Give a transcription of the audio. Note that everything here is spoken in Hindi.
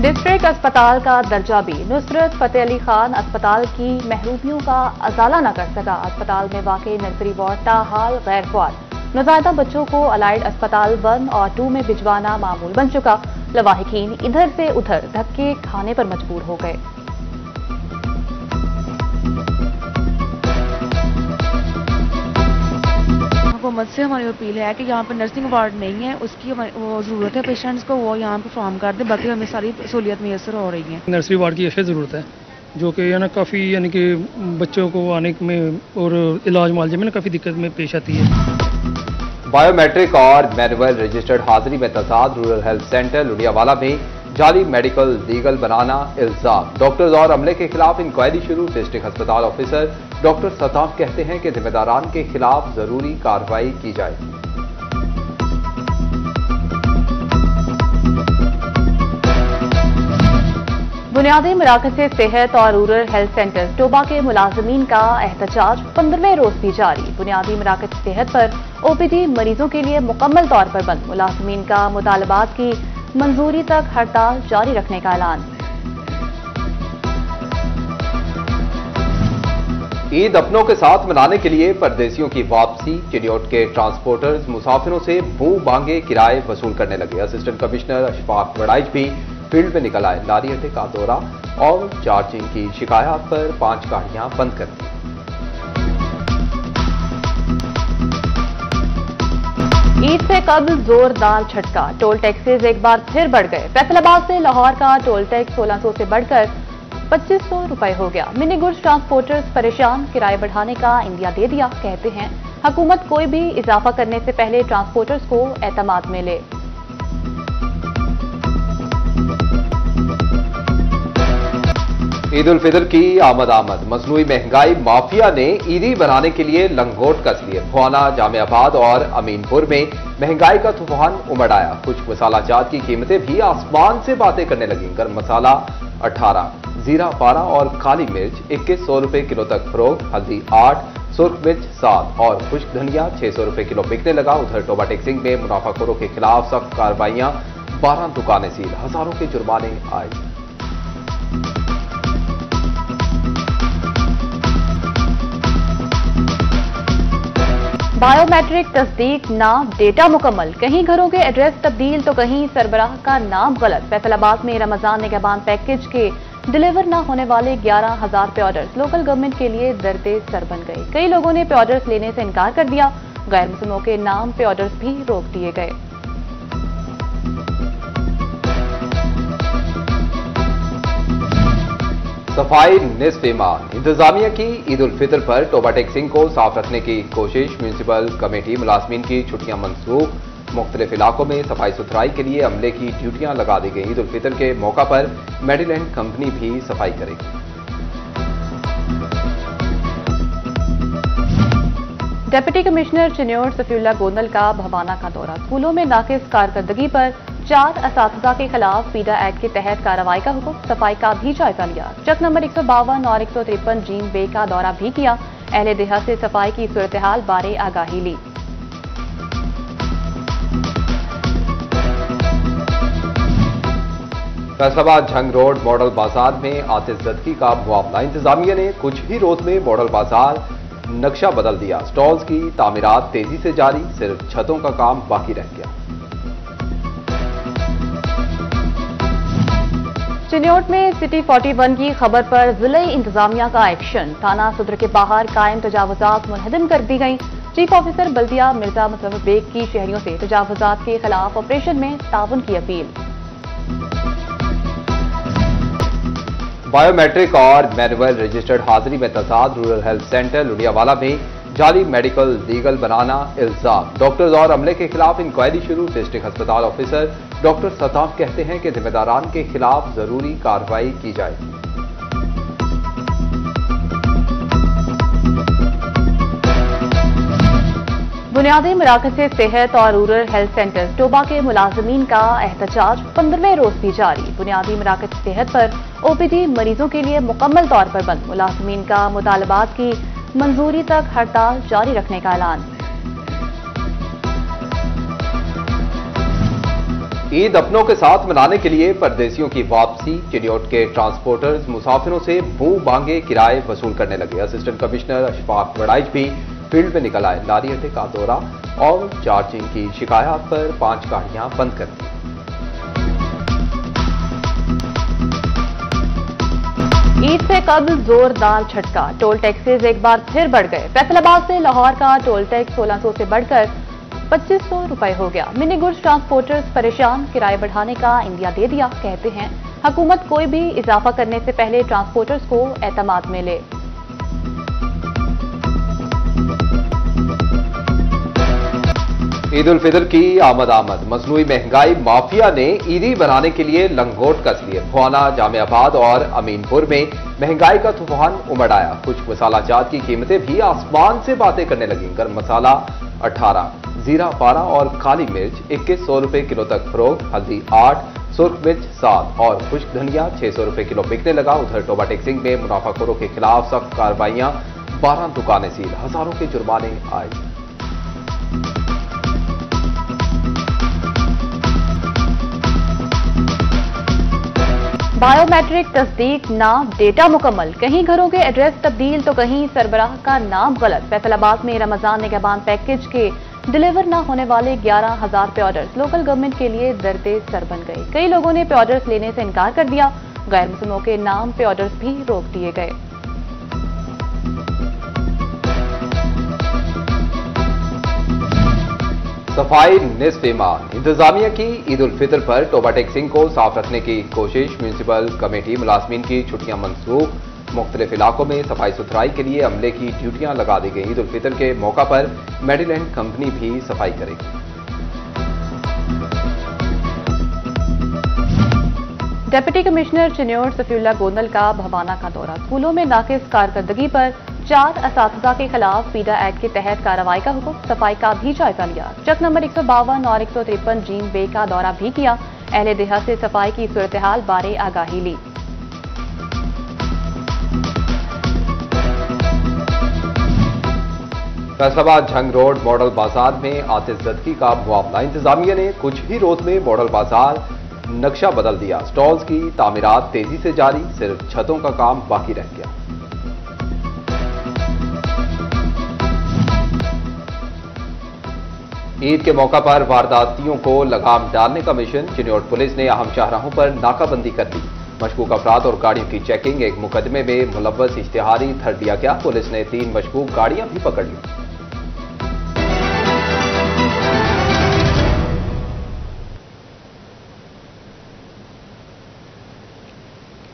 डिस्ट्रिक्ट अस्पताल का दर्जा भी नुसरत फतेह अली खान अस्पताल की महरूमियों का अजाला न कर सका। अस्पताल में वाकई नर्सरी वार्ड ताहाल गैर ख्वार। नौज़ायदा बच्चों को अलाइड अस्पताल 1 और 2 में भिजवाना मामूल बन चुका। लवाहिकीन इधर से उधर धक्के खाने पर मजबूर हो गए। हुकूमत से हमारी अपील है कि यहाँ पर नर्सिंग वार्ड नहीं है, उसकी वो ज़रूरत है पेशेंट्स को, वो यहाँ परफॉर्म कर दे। बाकी हमें सारी सहूलियत मैसर हो रही है। नर्सरी वार्ड की ऐसे ज़रूरत है जो कि है ना काफ़ी यानी कि बच्चों को आने में और इलाज मुआवजे में ना काफ़ी दिक्कत में पेश आती है। बायोमेट्रिक और मैनुअल रजिस्टर्ड हाजिरी में तजाद। रूरल हेल्थ सेंटर लुधियावाला में जाली मेडिकल लीगल बनाना इल्जाम। डॉक्टर्स और अमले के खिलाफ इंक्वायरी शुरू। डिस्ट्रिक्ट अस्पताल ऑफिसर डॉक्टर सताफ कहते हैं कि जिम्मेदारान के खिलाफ जरूरी कार्रवाई की जाएगी। बुनियादी मराकज़ से सेहत और रूरल हेल्थ सेंटर टोबा के मुलाजमीन का एहतजाज 15वें रोज भी जारी। बुनियादी मराकज़ सेहत पर ओपीडी मरीजों के लिए मुकम्मल तौर पर बंद। मुलाजमीन का मुतालबात की मंजूरी तक हड़ताल जारी रखने का ऐलान। ईद अपनों के साथ मनाने के लिए परदेसियों की वापसी। चिन्योट के ट्रांसपोर्टर्स मुसाफिरों से मुंह मांगे किराए वसूल करने लगे। असिस्टेंट कमिश्नर अशफाक वड़ाइच भी फील्ड में निकल आए। लारी अड्डे का दौरा और चार्जिंग की शिकायत पर 5 गाड़ियां बंद कर दी। ईद से कबल जोरदार झटका। टोल टैक्सेज एक बार फिर बढ़ गए। फैसलाबाद से लाहौर का टोल टैक्स 1600 से बढ़कर 2500 रुपए हो गया। मिनी गुड्स ट्रांसपोर्टर्स परेशान। किराए बढ़ाने का इंदिया दे दिया। कहते हैं हुकूमत कोई भी इजाफा करने से पहले ट्रांसपोर्टर्स को एतमाद में ले। ईद उल फितर की आमद मसनूई महंगाई माफिया ने ईदी बनाने के लिए लंगोट कस लिए। भुआना, जामियाबाद और अमीनपुर में महंगाई का तूफान उमड़ आया। खुश्क मसाला जात की कीमतें भी आसमान से बातें करने लगी। गर्म मसाला 18, जीरा 12 और काली मिर्च 2100 रुपए किलो तक फरोख्त। हल्दी 8, सुर्ख मिर्च 7 और खुश्क धनिया 600 रुपए किलो बिकने लगा। उधर टोबा टेक्सिंग में मुनाफाखोरों के खिलाफ सख्त कार्रवाइयां। 12 दुकानें सील, हजारों के जुर्माने आए। बायोमेट्रिक तस्दीक, नाम डेटा मुकम्मल। कहीं घरों के एड्रेस तब्दील तो कहीं सरबराह का नाम गलत। फैसलाबाद में रमजान निगहबान पैकेज के डिलीवर न होने वाले 11,000 पे ऑर्डर्स लोकल गवर्नमेंट के लिए दर्दे सर बन गए। कई लोगों ने पे ऑर्डर्स लेने से इनकार कर दिया। गैर मुस्लिमों के नाम पे ऑर्डर्स भी रोक दिए गए। सफाई निस्फ ईमान। इंतजामिया की ईद उल फितर पर टोबा टेक्सिंग को साफ रखने की कोशिश। म्यूनिसिपल कमेटी मुलाजमीन की छुट्टियां मनसूख। मुख्तलिफ इलाकों में सफाई सुथराई के लिए अमले की ड्यूटियां लगा दी गई। ईद उल फितर के मौका पर मेडीलैंड कंपनी भी सफाई करेगी। डिप्टी कमिश्नर चिन्योट सफीउल्लाह गोंदल का भवाना का दौरा। स्कूलों में नाकिस कारकर्दगी पर 4 असातिज़ा के खिलाफ पीडा एक्ट के तहत कार्रवाई का हुक्म। सफाई का भी जायजा लिया। चक नंबर 152 और 153 जीन बे का दौरा भी किया। अहले देहात से सफाई की सूरत हाल बारे आगाही ली। फैसलाबाद झंग रोड मॉडल बाजार में आतिशज़दगी का मुआवजा। इंतजामिया ने कुछ ही रोज में मॉडल बाजार नक्शा बदल दिया। स्टॉल्स की तामीरात तेजी से जारी, सिर्फ छतों का काम बाकी रह गया। चिन्योट में सिटी 41 की खबर पर जिला इंतजामिया का एक्शन। थाना सदर के बाहर कायम तजावुजात मुनहदम कर दी गई। चीफ ऑफिसर बल्दिया मिर्जा मुसव्वर बेग की शहरियों से तजावुजात के खिलाफ ऑपरेशन में ताउन की अपील। बायोमेट्रिक और मैनुअल रजिस्टर्ड हाजिरी में तजाद। रूरल हेल्थ सेंटर लुधियावाला में जाली मेडिकल लीगल बनाना इल्जाम। डॉक्टर्स और अमले के खिलाफ इंक्वायरी शुरू। डिस्ट्रिक्ट अस्पताल ऑफिसर डॉक्टर सताफ कहते हैं कि जिम्मेदारान के खिलाफ जरूरी कार्रवाई की जाएगी। बुनियादी मराकज़ से सेहत और रूरल हेल्थ सेंटर टोबा के मुलाजमीन का एहतजाज 15वें रोज भी जारी। बुनियादी मराकज़ सेहत पर ओपीडी मरीजों के लिए मुकम्मल तौर पर बंद। मुलाजमीन का मुतालबात की मंजूरी तक हड़ताल जारी रखने का ऐलान। ईद अपनों के साथ मनाने के लिए परदेशियों की वापसी। चिन्योट के ट्रांसपोर्टर्स मुसाफिरों से मुंह मांगे किराए वसूल करने लगे। असिस्टेंट कमिश्नर अशफाक वड़ाइच भी फील्ड में निकल आए। लारी अड्डे का दौरा और चार्जिंग की शिकायत पर 5 गाड़ियां बंद कर दी। ईद से कबल जोरदार झटका, टोल टैक्सेज एक बार फिर बढ़ गए। फैसलाबाद से लाहौर का टोल टैक्स 1600 से बढ़कर 2500 रुपए हो गया। मिनी गुड्स ट्रांसपोर्टर्स परेशान, किराए बढ़ाने का इंदिया दे दिया। कहते हैं हुकूमत कोई भी इजाफा करने से पहले ट्रांसपोर्टर्स को एतमाद में ले। ईद उल फितर की आमद मसनूई महंगाई माफिया ने ईदी बनाने के लिए लंगोट कस लिए। भुआना, जामियाबाद और अमीनपुर में महंगाई का तूफान उमड़ आया। खुश्क मसाला जात की कीमतें भी आसमान से बातें करने लगी। गर्म मसाला 18, जीरा 12 और काली मिर्च 2100 रुपए किलो तक फरोख्त। हल्दी 8, सुर्ख मिर्च 7 और खुश्क धनिया 600 रुपए किलो बिकने लगा। उधर टोबा टैक्सिंग में मुनाफाखोरों के खिलाफ सख्त कार्रवाइयां, 12 दुकानें सील, हजारों के जुर्माने आए। बायोमेट्रिक तस्दीक, नाम, डेटा मुकम्मल। कहीं घरों के एड्रेस तब्दील तो कहीं सरबराह का नाम गलत। फैसलाबाद में रमजान निगहबान पैकेज के डिलीवर न होने वाले 11,000 पे ऑर्डर्स लोकल गवर्नमेंट के लिए दर्दे सर बन गए। कई लोगों ने पे ऑर्डर्स लेने से इनकार कर दिया। गैर मुस्लिमों के नाम पे ऑर्डर्स भी रोक दिए गए। सफाई निस्फ ईमान। इंतजामिया की ईद उल फितर पर टोबा टैक्सिंग को साफ रखने की कोशिश। म्यूनिसिपल कमेटी मुलाजमीन की छुट्टियां मनसूख। मुख्तलिफ इलाकों में सफाई सुथराई के लिए अमले की ड्यूटियां लगा दी गई। ईद उल फितर के मौका पर मेडीलैंड कंपनी भी सफाई करेगी। डिप्टी कमिश्नर चिन्योट सफीउल्लाह गोंदल का भवाना का दौरा। स्कूलों में नाकिस कारकर्दगी पर 4 असातिज़ा के खिलाफ पीडा एक्ट के तहत कार्रवाई का हुक्म। सफाई का भी जायजा लिया। चक नंबर 152 और 153 जीन बे का दौरा भी किया। अहले देहात से सफाई की सूरत हाल बारे आगाही ली। फैसलाबाद झंग रोड मॉडल बाजार में आतिशज़दगी का मुआवजा। इंतजामिया ने कुछ ही रोज में मॉडल बाजार नक्शा बदल दिया। स्टॉल्स की तामीरात तेजी से जारी, सिर्फ छतों का काम बाकी रह गया। ईद के मौका पर वारदातियों को लगाम डालने का मिशन। चिन्योट पुलिस ने अहम शाहराहों पर नाकाबंदी कर दी। मशकूक अफराद और गाड़ियों की चेकिंग। एक मुकदमे में मुलव्वस इश्तिहारी धर दिया गया। पुलिस ने 3 मशकूक गाड़ियां भी पकड़ ली।